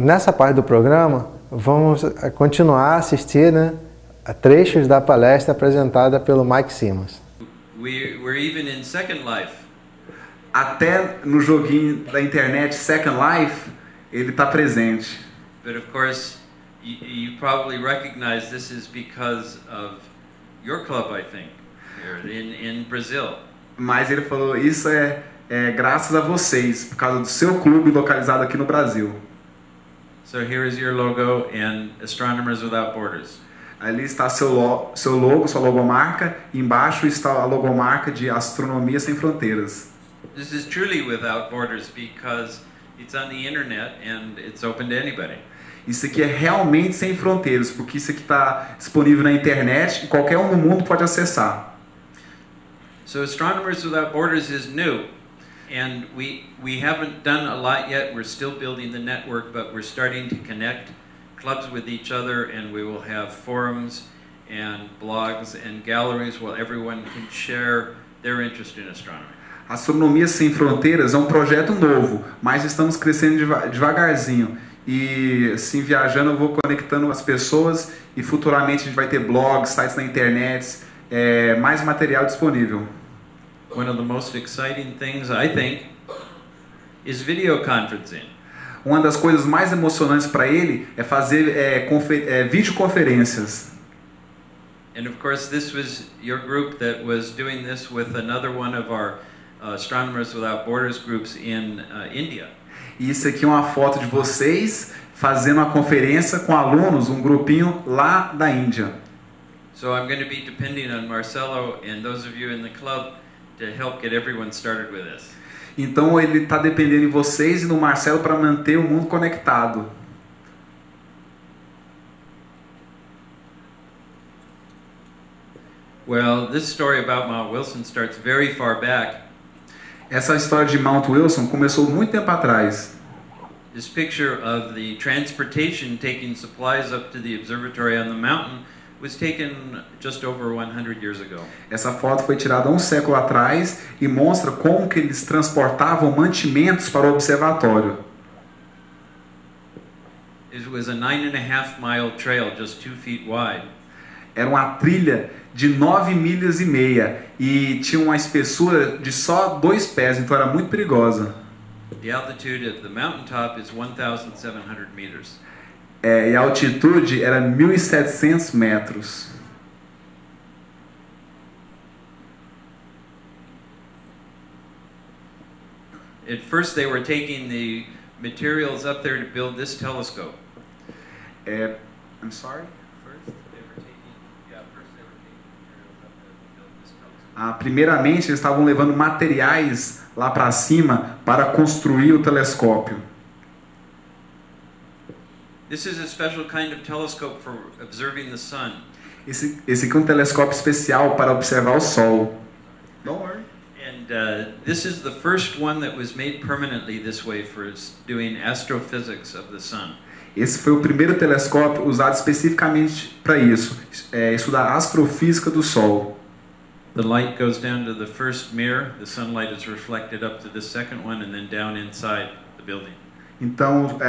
nessa parte do programa, vamos continuar a assistir, né, a trechos da palestra apresentada pelo Simmons. We're even in Second Life. Até no joguinho da internet Second Life, ele está presente. But of course, you probably recognize this is because of your club, I think, here in Brazil. Mas ele falou, isso é graças a vocês, por causa do seu clube localizado aqui no Brasil. So here is your logo and Astronomers Without Borders. Ali está seu logo, sua logomarca, e embaixo está a logomarca de Astronomia Sem Fronteiras. This is truly without borders because it's on the internet and it's open to anybody. Isso aqui é realmente sem fronteiras, porque isso aqui está disponível na internet e qualquer um no mundo pode acessar. So Astronomers Without Borders is new, and we haven't done a lot yet. We're still building the network, but we're starting to connect clubs with each other, and we will have forums and blogs and galleries where everyone can share their interest in astronomy. Astronomia Sem Fronteiras é um projeto novo, mas estamos crescendo devagarzinho. E assim, viajando, eu vou conectando as pessoas e futuramente a gente vai ter blogs, sites na internet, mais material disponível. One of the most exciting things, I think, is video conferencing. Uma das coisas mais emocionantes para ele é fazer videoconferências. And of course, this was your group that was doing this with another one of our Astronomers Without Borders groups in India. E isso aqui é uma foto de vocês fazendo uma conferência com alunos, um grupinho lá da Índia. So I'm going to be depending on Marcelo and those of you in the club to help get everyone started with this. Então ele está dependendo de vocês e do Marcelo para manter o mundo conectado. Well, this story about Mount Wilson starts very far back. Essa história de Mount Wilson começou muito tempo atrás. This picture of the transportation taking supplies up to the observatory on the mountain was taken just over 100 years ago. Essa foto foi tirada há um século atrás e mostra como que eles transportavam mantimentos para o observatório. It was a 9.5 mile trail, just 2 feet wide. Era uma trilha de 9,5 milhas e tinha uma espessura de só 2 pés, então era muito perigosa. The altitude of the mountaintop is 1,700 meters. E a altitude era 1.700 metros. At first they were taking the materials up there to build this telescope. I'm sorry? Primeiramente, eles estavam levando materiais lá para cima para construir o telescópio. This is a special kind of telescope for observing the sun. Esse aqui é um telescópio especial para observar o Sol. Don't worry. And this is the first one that was made permanently this way for doing astrophysics of the sun. Esse foi o primeiro telescópio usado especificamente para isso, estudar a astrofísica do Sol. The light goes down to the first mirror, the sunlight is reflected up to the second one and then down inside the building. Então,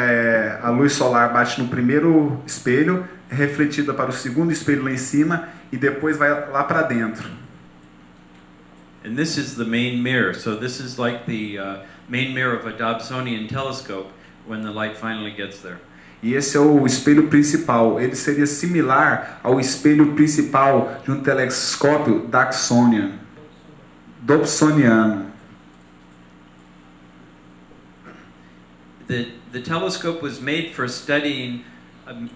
a luz solar bate no primeiro espelho, é refletida para o segundo espelho lá em cima e depois vai lá para dentro. And this is the main mirror. So this is like the main mirror of a Dobsonian telescope when the light finally gets there. E esse é o espelho principal. Ele seria similar ao espelho principal de um telescópio Dobsoniano. The telescope was made for studying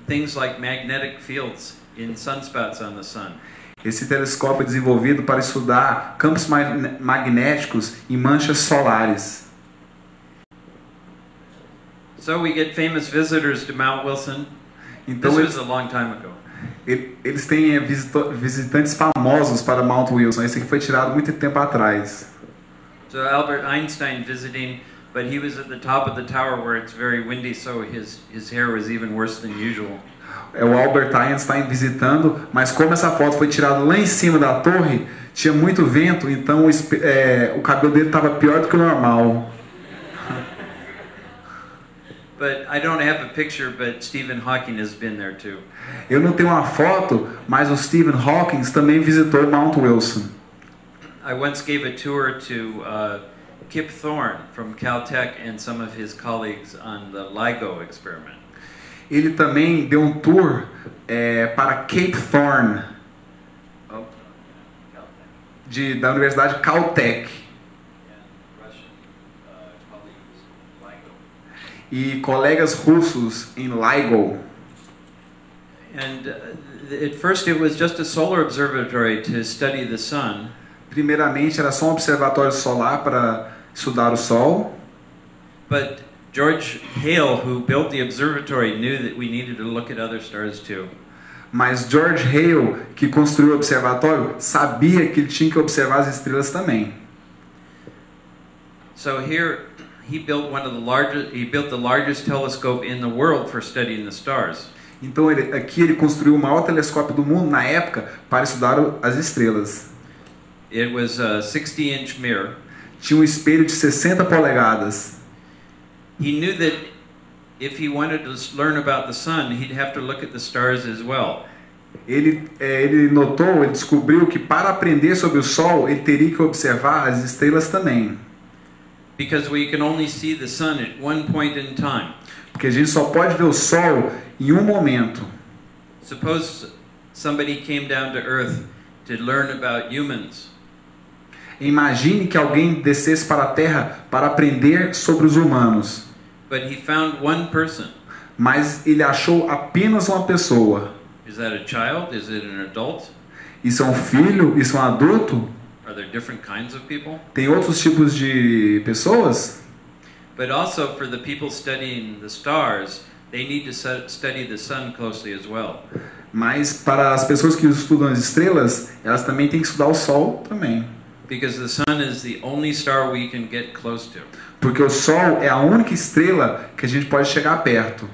things like magnetic fields in sunspots on the sun. Esse telescópio é desenvolvido para estudar campos magnéticos em manchas solares. So we get famous visitors to Mount Wilson. Então This was a long time ago. Eles têm visitantes famosos para Mount Wilson. Esse aqui foi tirado muito tempo atrás. So Albert Einstein visiting, but he was at the top of the tower where it's very windy, so his hair was even worse than usual. O Albert Einstein visitando, mas como essa foto foi tirada lá em cima da torre, tinha muito vento, então o cabelo dele estava pior do que o normal. But I don't have a picture, but Stephen Hawking has been there too. Eu não tenho uma foto, mas o Stephen Hawking também visitou Mount Wilson. I once gave a tour to Kip Thorne from Caltech and some of his colleagues on the LIGO experiment. Ele também deu um tour para Cape Thorne, da Universidade Caltech. E colegas russos em LIGO. And at first it was just a solar observatory to study the sun. Primeiramente era só um observatório solar para estudar o Sol. But George Hale, who built the observatory, knew that we needed to look at other stars too. Mas George Hale, que construiu o observatório, sabia que ele tinha que observar as estrelas também. So here he built the largest telescope in the world for studying the stars. Então aqui ele construiu o maior telescópio do mundo na época para estudar as estrelas. It was a 60-inch mirror. Tinha um espelho de 60 polegadas. He knew that if he wanted to learn about the sun, he'd have to look at the stars as well. Ele descobriu que para aprender sobre o Sol, ele teria que observar as estrelas também. Because we can only see the sun at one point in time. Porque a gente só pode ver o Sol em um momento. Suppose somebody came down to Earth to learn about humans. Imagine que alguém descesse para a Terra para aprender sobre os humanos. But he found one person. Mas ele achou apenas uma pessoa. Is that a child? Is it an adult? Isso é um filho? Isso é um adulto? Are there different kinds of people? Tem outros tipos de pessoas? But also for the people studying the stars, they need to study the sun closely as well. Mas para as pessoas que estudam as estrelas, elas também têm que estudar o Sol também. Because the sun is the only star we can get close to. Porque o Sol é a única estrela que a gente pode chegar perto.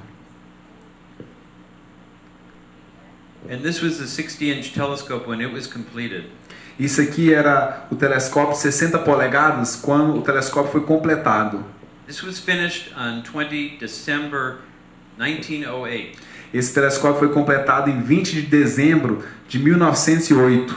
And this was the 60-inch telescope when it was completed. Isso aqui era o telescópio 60 polegadas quando o telescópio foi completado. This was finished on 20 December 1908. Esse telescópio foi completado em 20 de dezembro de 1908.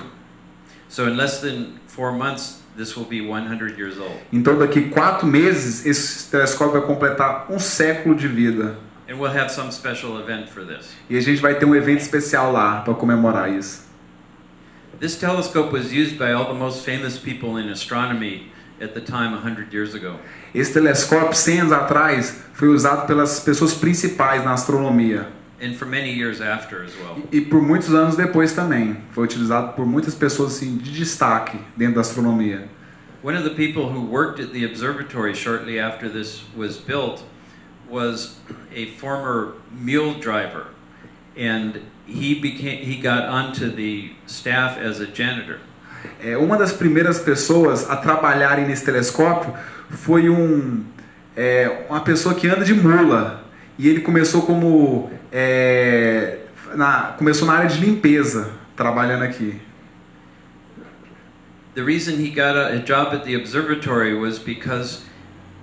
So in less than 4 months, this will be 100 years old. Então daqui 4 meses esse telescópio vai completar um século de vida. And we'll have some special event for this. E a gente vai ter um evento especial lá para comemorar isso. This telescope was used by all the most famous people in astronomy at the time 100 years ago. Esse telescópio 100 anos atrás foi usado pelas pessoas principais na astronomia. And for many years after as well. E por muitos anos depois também. Foi utilizado por muitas pessoas assim, de destaque dentro da astronomia. One of the people who worked at the observatory shortly after this was built was a former mule driver, and he got onto the staff as a janitor. Uma das primeiras pessoas a trabalharem nesse telescópio foi uma pessoa que anda de mula, e ele começou começou na área de limpeza, trabalhando aqui. The reason he got a job at the observatory was because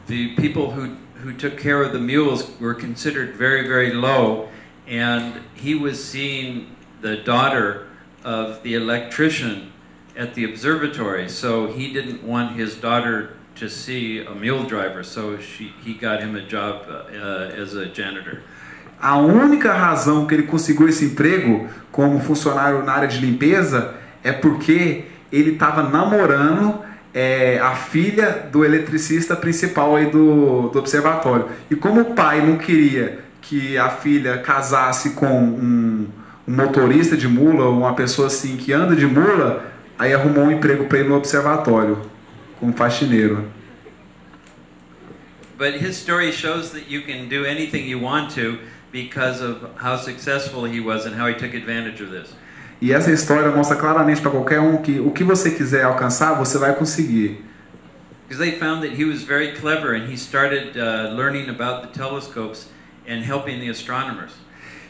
the people who took care of the mules were considered very, very low, and he was seeing the daughter of the electrician at the observatory, so he didn't want his daughter to see a mule driver, so he got him a job as a janitor. A única razão que ele conseguiu esse emprego como funcionário na área de limpeza é porque ele estava namorando a filha do eletricista principal aí do observatório. E como o pai não queria que a filha casasse com um motorista de mula, ou uma pessoa assim que anda de mula, aí arrumou um emprego para ele no observatório, como faxineiro. But his story shows that you can do anything you want to because of how successful he was and how he took advantage of this. E essa história mostra claramente para qualquer um que o que você quiser alcançar, você vai conseguir. Because they found that he was very clever and he started learning about the telescopes and helping the astronomers.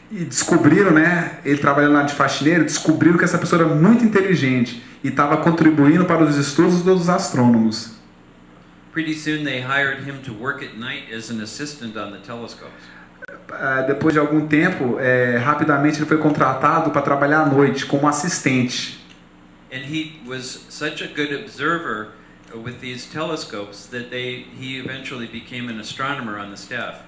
E descobriram, né, ele trabalhando lá de faxineiro, descobriram que essa pessoa era muito inteligente e estava contribuindo para os estudos dos astrônomos. pretty soon they hired him to work at night as an assistant on the telescopes. Depois de algum tempo, rapidamente ele foi contratado para trabalhar à noite como assistente. And he was such a good observer with these telescopes that he eventually became an astronomer on the staff.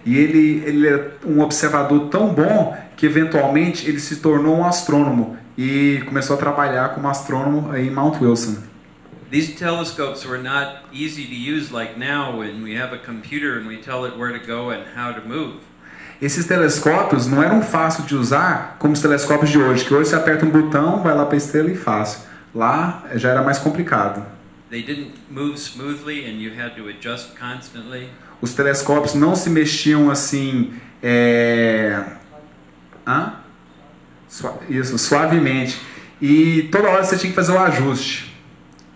E ele é um observador tão bom que eventualmente ele se tornou um astrônomo e começou a trabalhar como astrônomo em Mount Wilson. These telescopes were not easy to use like now when we have a computer and we tell it where to go and how to move. Esses telescópios não eram fáceis de usar como os telescópios de hoje, que hoje você aperta um botão, vai lá para a estrela e fácil. Lá já era mais complicado. They didn't move smoothly and you had to adjust constantly. Os telescópios não se mexiam assim, suavemente. E toda hora você tinha que fazer o ajuste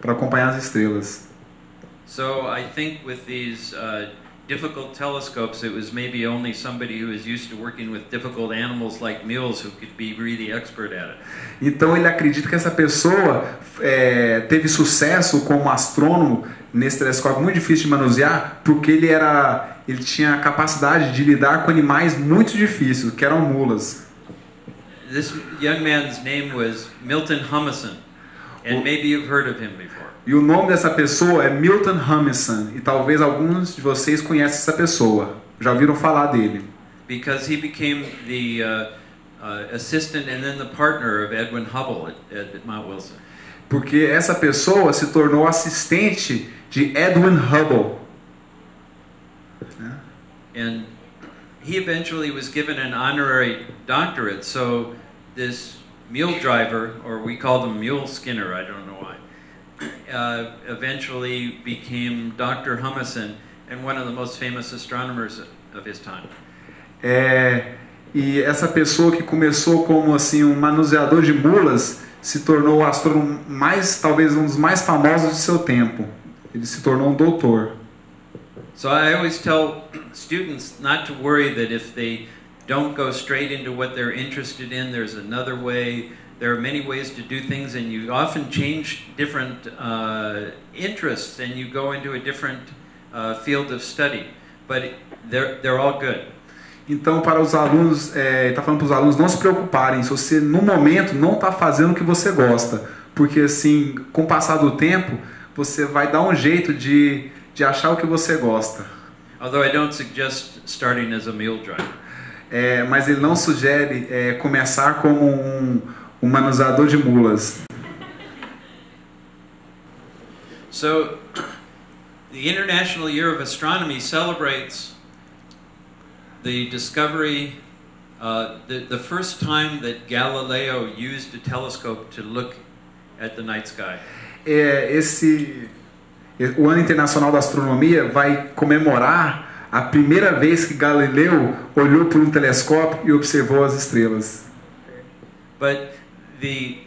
para acompanhar as estrelas. So I think with these difficult telescopes, it was maybe only somebody who is used to working with difficult animals like mules who could be really expert at it. Então ele acredita que essa pessoa teve sucesso como astrônomo nesse telescópio muito difícil de manusear, porque ele tinha a capacidade de lidar com animais muito difíceis, que eram mulas. This young man's name was Milton Humison, and maybe you've heard of him before. E o nome dessa pessoa é Milton Humison, e talvez alguns de vocês conheçam essa pessoa, já ouviram falar dele. Because he became the assistant and then the partner of Edwin Hubble at Mount Wilson. Porque essa pessoa se tornou assistente de Edwin Hubble. And he eventually was given an honorary doctorate, so this mule driver, or we called him Mule Skinner, I don't know why, eventually became Dr. Humison and one of the most famous astronomers of his time. E essa pessoa que começou como assim um manuseador de mulas se tornou o astrônomo talvez um dos mais famosos de seu tempo. Ele se tornou um doutor. So I always tell students not to worry that if they don't go straight into what they're interested in, there's another way. There are many ways to do things, and you often change different interests, and you go into a different field of study. But they're all good. Então, para os alunos, está falando para os alunos não se preocuparem se você no momento não está fazendo o que você gosta, porque assim, com o passar do tempo, você vai dar um jeito de achar o que você gosta. Although I don't suggest starting as a mule driver. Mas ele não sugere começar como um manuseador de mulas. So, the International Year of Astronomy celebrates the discovery, the first time that Galileo used a telescope to look at the night sky. O Ano Internacional da Astronomia vai comemorar a primeira vez que Galileu olhou por um telescópio e observou as estrelas. But the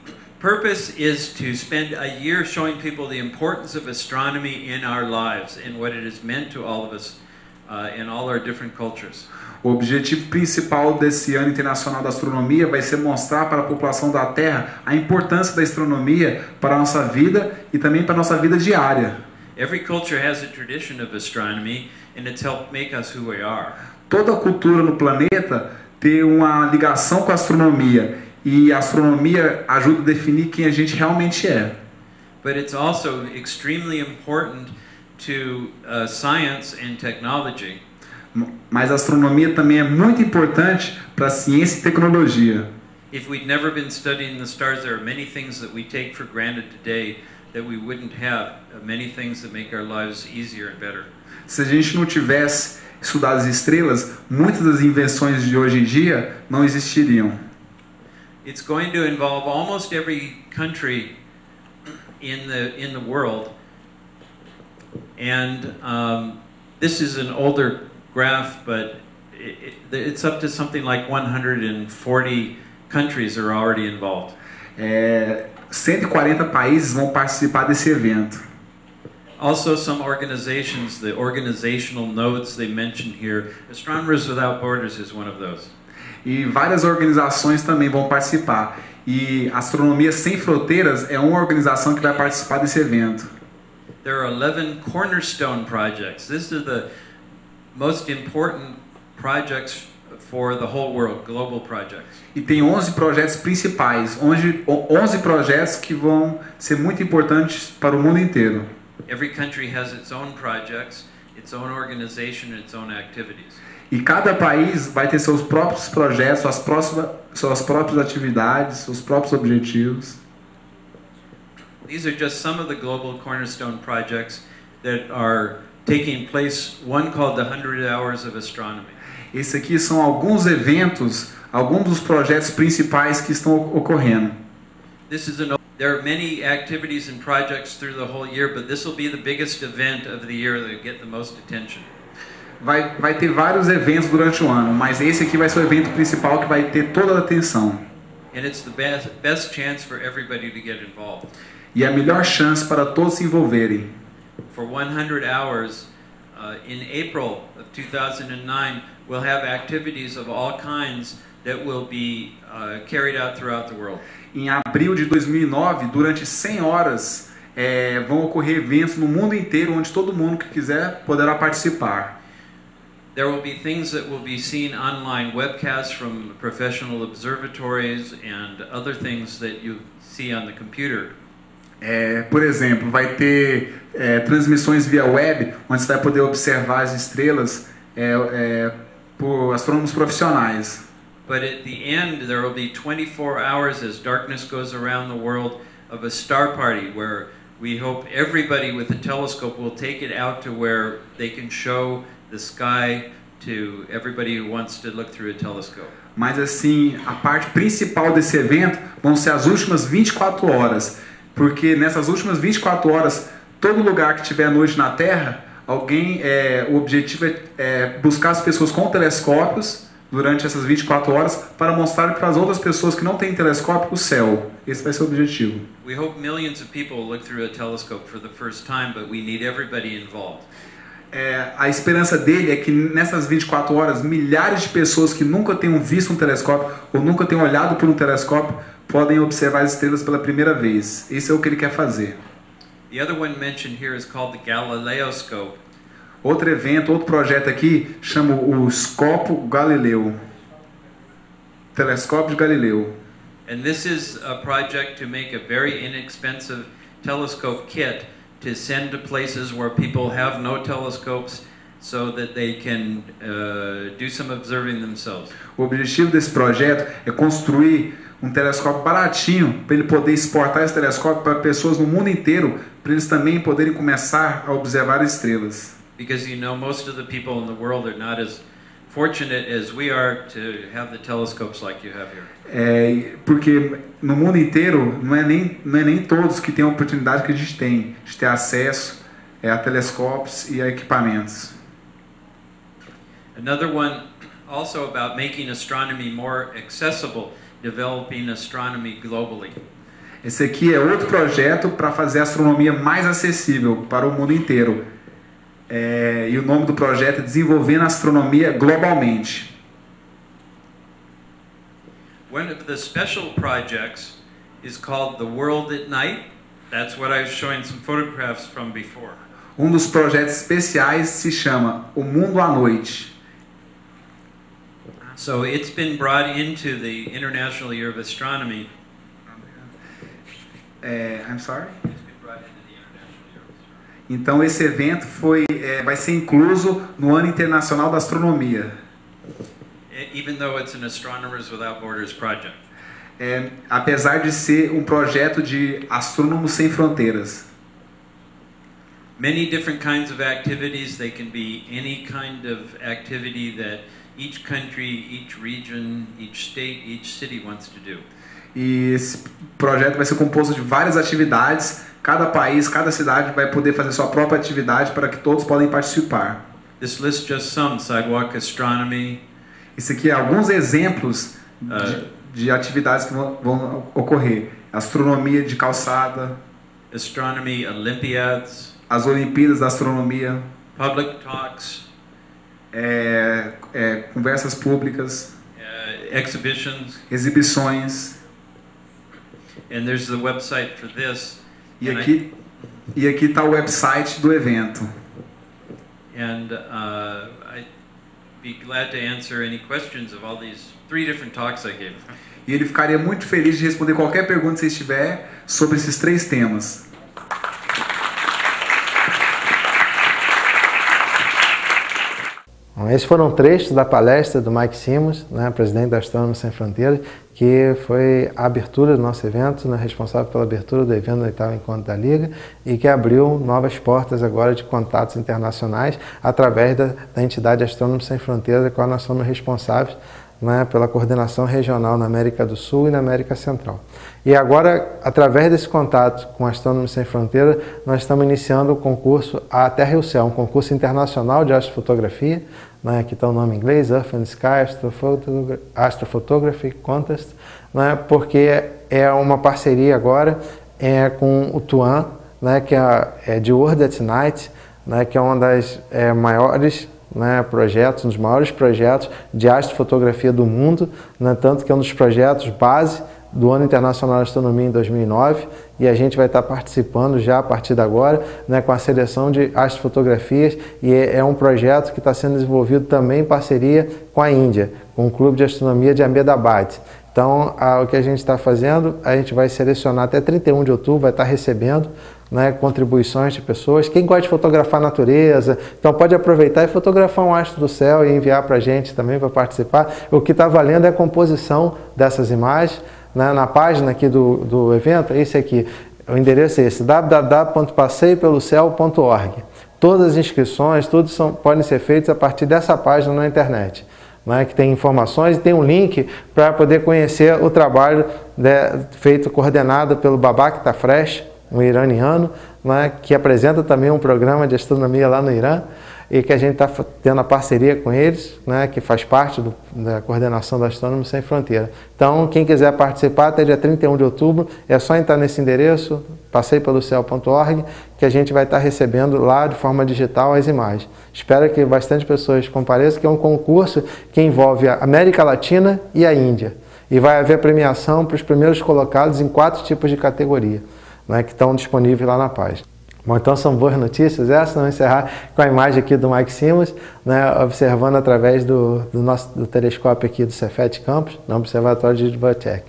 purpose is to spend a year showing people the importance of astronomy in our lives and what it has meant to all of us in all our different cultures. O objetivo principal desse Ano Internacional da Astronomia vai ser mostrar para a população da Terra a importância da astronomia para a nossa vida e também para a nossa vida diária. Every culture has a tradition of astronomy and it's helped make us who we are. Toda cultura no planeta tem uma ligação com a astronomia e a astronomia ajuda a definir quem a gente realmente é. But it's also extremely important to science and technology. Mas a astronomia também é muito importante para a ciência e tecnologia. If we'd never been studying the stars, there are many things that we take for granted today that we wouldn't have, many things that make our lives easier and better. Se a gente não tivesse estudado as estrelas, muitas das invenções de hoje em dia não existiriam. It's going to involve almost every country in the world, and this is an older graph, but it's up to something like 140 countries are already involved. 140 países vão participar desse evento. Also, some organizations, the organizational nodes they mentioned here, Astronomers Without Borders is one of those. E várias organizações também vão participar. E Astronomia Sem Fronteiras é uma organização que vai participar desse evento. there are 11 cornerstone projects. These are the most important projects for the whole world, global projects. E tem 11 projetos principais, 11 projetos que vão ser muito importantes para o mundo inteiro. Every country has its own projects, its own organization, its own activities. E cada país vai ter seus próprios projetos, suas próprias atividades, seus próprios objetivos. These are just some of the global cornerstone projects that are taking place, one called the 100 Hours of Astronomy. Esse aqui são alguns eventos, alguns dos projetos principais que estão ocorrendo. There are many activities and projects through the whole year, but this will be the biggest event of the year that will get the most attention. Vai ter vários eventos durante o ano, mas esse aqui vai ser o evento principal que vai ter toda a atenção. And it's the best chance for everybody to get involved. E é a melhor chance para todos se envolverem. For 100 hours, in April of 2009, we'll have activities of all kinds that will be carried out throughout the world. Em abril de 2009, durante 100 horas, vão ocorrer eventos no mundo inteiro, onde todo mundo que quiser poderá participar. There will be things that will be seen online, webcasts from professional observatories and other things that you see on the computer. Por exemplo, vai ter transmissões via web, onde você vai poder observar as estrelas por astrônomos profissionais. But at the end, there will be 24 hours as darkness goes around the world of a star party, where we hope everybody with a telescope will take it out to where they can show the sky to everybody who wants to look through a telescope. Mas assim, a parte principal desse evento vão ser as últimas 24 horas, porque nessas últimas 24 horas, todo lugar que tiver noite na Terra, o objetivo é buscar as pessoas com telescópios durante essas 24 horas para mostrar para as outras pessoas que não têm telescópio o céu. Esse vai ser o objetivo. We hope millions of people will look through a telescope for the first time, but we need everybody involved. A esperança dele é que nessas 24 horas, milhares de pessoas que nunca tenham visto um telescópio ou nunca tenham olhado por um telescópio podem observar as estrelas pela primeira vez. Esse é o que ele quer fazer. The other one mentioned here is called the Galileoscope. Outro evento, outro projeto aqui, chama o Escopo Galileu. Telescópio de Galileu. And this is a project to make a very inexpensive telescope kit to send to places where people have no telescopes so that they can do some observing themselves. O objetivo desse projeto é construir um telescópio baratinho para ele poder exportar esse telescópio para pessoas no mundo inteiro, para eles também poderem começar a observar estrelas. Because you know most of the people in the world are not as fortunate as we are to have the telescopes like you have here. Porque no mundo inteiro não é nem todos que têm a oportunidade que a gente tem de ter acesso a telescópios e a equipamentos. Another one also about making astronomy more accessible, developing astronomy globally. Esse aqui é outro projeto para fazer a astronomia mais acessível para o mundo inteiro. E o nome do projeto é Desenvolvendo a Astronomia Globalmente. One of the special projects is called The World at Night. That's what I was showing some photographs from before. Um dos projetos especiais se chama O Mundo à Noite. So it's been brought into the International Year of Astronomy. I'm sorry? It's been brought into the International Year of Astronomy. Então esse evento vai ser incluso no Ano Internacional da Astronomia. Even though it's an Astronomers Without Borders project. Apesar de ser um projeto de Astrônomos Sem Fronteiras. Many different kinds of activities. They can be any kind of activity that each country, each region, each state, each city wants to do. E esse projeto vai ser composto de várias atividades. Cada país, cada cidade vai poder fazer sua própria atividade para que todos podem participar. This lists just some: sidewalk astronomy. Isso aqui é alguns exemplos de atividades que vão ocorrer. Astronomia de calçada. Astronomy Olympiads. As Olimpíadas da Astronomia. Public talks. Conversas públicas. Exhibitions. Exibições. And there's the website for this. E aqui E aqui está o website do evento. And I'd be glad to answer any questions of all these 3 different talks I gave. E ele ficaria muito feliz de responder qualquer pergunta que vocês tiverem sobre esses 3 temas. Bom, esses foram trechos da palestra do Mike Simmons, né, presidente da Astrônomos Sem Fronteiras, que foi a abertura do nosso evento, né, responsável pela abertura do evento do 8º Encontro da Liga e que abriu novas portas agora de contatos internacionais através da entidade Astrônomos Sem Fronteiras, da qual nós somos responsáveis, né, pela coordenação regional na América do Sul e na América Central. E agora, através desse contato com Astrônomos Sem Fronteiras, nós estamos iniciando o concurso A Terra e o Céu, um concurso internacional de astrofotografia, né, aqui está o nome em inglês, Earth and Sky Astrophotography Contest, né, porque é uma parceria agora com o TUAN, né, que é de World at Night, né, que é uma das maiores, né, projetos, um dos maiores projetos de astrofotografia do mundo, né, tanto que é um dos projetos base do Ano Internacional de Astronomia em 2009, e a gente vai estar participando já a partir de agora, né, com a seleção de astrofotografias, e é um projeto que está sendo desenvolvido também em parceria com a Índia, com o Clube de Astronomia de Ahmedabad. Então, o que a gente está fazendo, a gente vai selecionar até 31 de outubro, vai estar recebendo, né, contribuições de pessoas. Quem gosta de fotografar a natureza, então pode aproveitar e fotografar um astro do céu e enviar para a gente também para participar. O que está valendo é a composição dessas imagens, né, na página aqui do evento, esse aqui, o endereço é esse, www.passeipelocéu.org. Todas as inscrições, tudo podem ser feitas a partir dessa página na internet, né, que tem informações e tem um link para poder conhecer o trabalho feito, coordenado pelo Babak Tafresh, um iraniano, né, que apresenta também um programa de astronomia lá no Irã, e que a gente está tendo a parceria com eles, né, que faz parte da coordenação da Astrônomos Sem Fronteira. Então, quem quiser participar até dia 31 de outubro, é só entrar nesse endereço, passeipelocéu.org, que a gente vai estar recebendo lá de forma digital as imagens. Espero que bastante pessoas compareçam, que é um concurso que envolve a América Latina e a Índia. E vai haver premiação para os primeiros colocados em 4 tipos de categoria, né, que estão disponíveis lá na página. Bom, então são boas notícias essas. Vamos encerrar com a imagem aqui do Mike Simmons, né, observando através do telescópio aqui do Cefet Campus, no Observatório de Dvořák.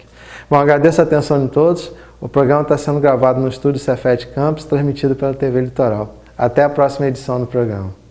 Bom, agradeço a atenção de todos. O programa está sendo gravado no estúdio Cefet Campus, transmitido pela TV Litoral. Até a próxima edição do programa.